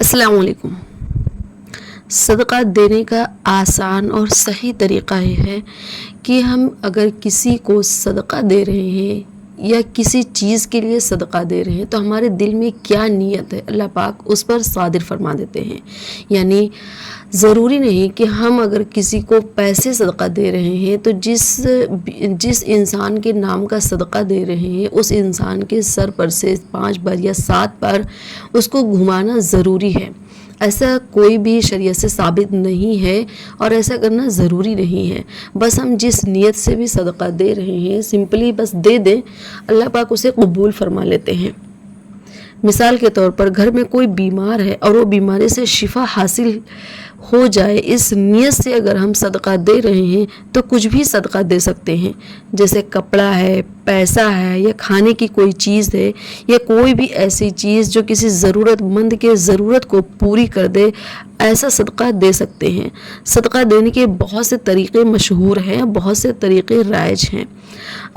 अस्सलाम वालेकुम। सदका देने का आसान और सही तरीक़ा ये है कि हम अगर किसी को सदका दे रहे हैं या किसी चीज़ के लिए सदका दे रहे हैं तो हमारे दिल में क्या नीयत है अल्लाह पाक उस पर सादिर फरमा देते हैं। यानी ज़रूरी नहीं कि हम अगर किसी को पैसे सदका दे रहे हैं तो जिस इंसान के नाम का सदका दे रहे हैं उस इंसान के सर पर से 5 बार या 7 बार उसको घुमाना ज़रूरी है। ऐसा कोई भी शरीयत से साबित नहीं है और ऐसा करना ज़रूरी नहीं है। बस हम जिस नीयत से भी सदका दे रहे हैं सिंपली बस दे दें, अल्लाह पाक उसे कबूल फरमा लेते हैं। मिसाल के तौर पर घर में कोई बीमार है और वो बीमारी से शिफा हासिल हो जाए, इस नीयत से अगर हम सदका दे रहे हैं तो कुछ भी सदका दे सकते हैं। जैसे कपड़ा है, पैसा है या खाने की कोई चीज़ है या कोई भी ऐसी चीज़ जो किसी ज़रूरतमंद के ज़रूरत को पूरी कर दे, ऐसा सदका दे सकते हैं। सदका देने के बहुत से तरीक़े मशहूर हैं, बहुत से तरीक़े राइज हैं।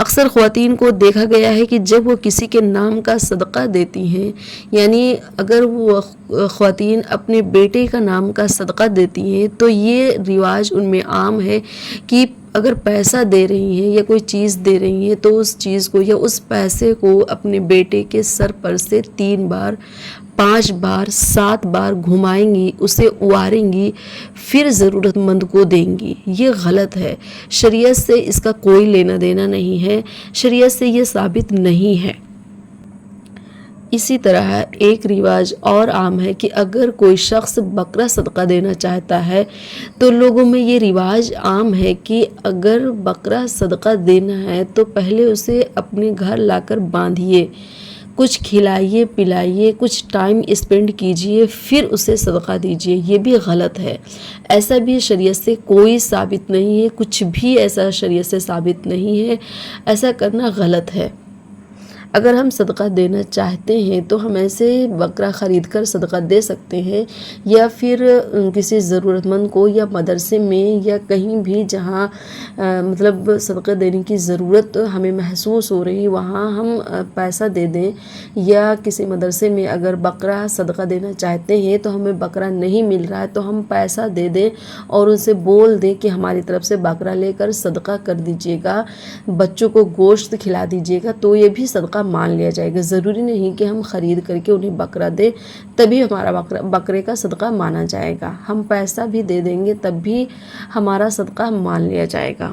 अक्सर ख़वातीन को देखा गया है कि जब वो किसी के नाम का सदका देती हैं, यानी अगर वो ख़वातीन अपने बेटे का नाम का सदका देती हैं तो ये रिवाज उनमें आम है कि अगर पैसा दे रही हैं या कोई चीज़ दे रही हैं तो उस चीज़ को या उस पैसे को अपने बेटे के सर पर से 3 बार, 5 बार, 7 बार घुमाएंगी, उसे उवारेंगी, फिर ज़रूरतमंद को देंगी। ये गलत है। शरीयत से इसका कोई लेना देना नहीं है, शरीयत से ये साबित नहीं है। इसी तरह एक रिवाज और आम है कि अगर कोई शख्स बकरा सदका देना चाहता है तो लोगों में ये रिवाज आम है कि अगर बकरा सदका देना है तो पहले उसे अपने घर लाकर बांधिए, कुछ खिलाइए पिलाइए, कुछ टाइम स्पेंड कीजिए, फिर उसे सदका दीजिए। ये भी गलत है। ऐसा भी शरीयत से कोई साबित नहीं है, कुछ भी ऐसा शरीयत से साबित नहीं है। ऐसा करना गलत है। अगर हम सदका देना चाहते हैं तो हम ऐसे बकरा ख़रीद कर सदका दे सकते हैं या फिर किसी ज़रूरतमंद को या मदरसे में या कहीं भी जहाँ मतलब सदका देने की ज़रूरत हमें महसूस हो रही वहाँ हम पैसा दे दें। या किसी मदरसे में अगर बकरा सदका देना चाहते हैं तो हमें बकरा नहीं मिल रहा है तो हम पैसा दे दें और उनसे बोल दें कि हमारी तरफ से बकरा लेकर सदका कर दीजिएगा, बच्चों को गोश्त खिला दीजिएगा, तो ये भी सदका मान लिया जाएगा। ज़रूरी नहीं कि हम ख़रीद करके उन्हें बकरा दें तभी हमारा बकरे का सदका माना जाएगा। हम पैसा भी दे देंगे तब भी हमारा सदका मान लिया जाएगा।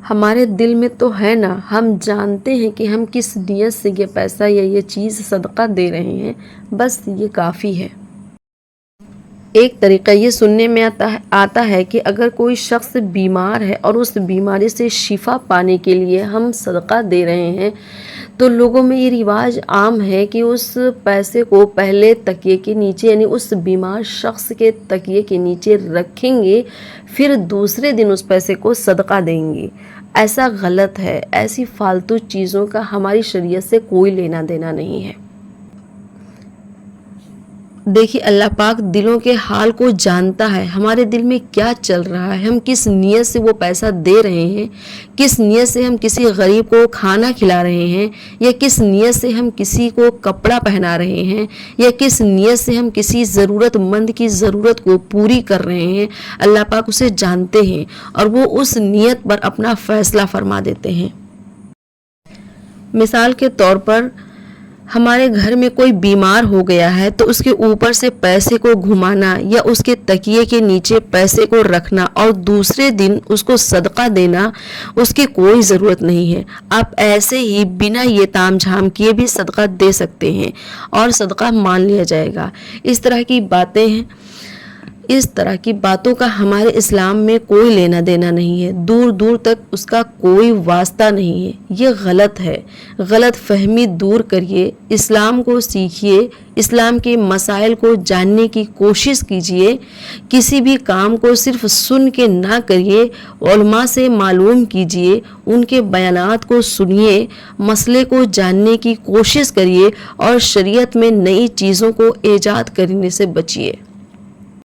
हमारे दिल में तो है ना, हम जानते हैं कि हम किस नीयत से ये पैसा या ये चीज़ सदका दे रहे हैं, बस ये काफ़ी है। एक तरीक़ा ये सुनने में आता है कि अगर कोई शख्स बीमार है और उस बीमारी से शिफा पाने के लिए हम सदका दे रहे हैं तो लोगों में ये रिवाज आम है कि उस पैसे को पहले तकिए के नीचे यानी उस बीमार शख्स के तकिए के नीचे रखेंगे, फिर दूसरे दिन उस पैसे को सदका देंगे। ऐसा गलत है। ऐसी फालतू चीज़ों का हमारी शरीयत से कोई लेना देना नहीं है। देखिए, अल्लाह पाक दिलों के हाल को जानता है, हमारे दिल में क्या चल रहा है, हम किस नीयत से वो पैसा दे रहे हैं, किस नीयत से हम किसी गरीब को खाना खिला रहे हैं या किस नीयत से हम किसी को कपड़ा पहना रहे हैं या किस नीयत से हम किसी ज़रूरतमंद की ज़रूरत को पूरी कर रहे हैं। अल्लाह पाक उसे जानते हैं और वो उस नीयत पर अपना फ़ैसला फरमा देते हैं। मिसाल के तौर पर हमारे घर में कोई बीमार हो गया है तो उसके ऊपर से पैसे को घुमाना या उसके तकिए के नीचे पैसे को रखना और दूसरे दिन उसको सदका देना, उसकी कोई ज़रूरत नहीं है। आप ऐसे ही बिना ये ताम झाम किए भी सदका दे सकते हैं और सदका मान लिया जाएगा। इस तरह की बातों का हमारे इस्लाम में कोई लेना देना नहीं है, दूर दूर तक उसका कोई वास्ता नहीं है। ये गलत है। गलत फहमी दूर करिए, इस्लाम को सीखिए, इस्लाम के मसाइल को जानने की कोशिश कीजिए। किसी भी काम को सिर्फ सुन के ना करिए, उलमा से मालूम कीजिए, उनके बयानात को सुनिए, मसले को जानने की कोशिश करिए और शरीयत में नई चीज़ों को ईजाद करने से बचिए।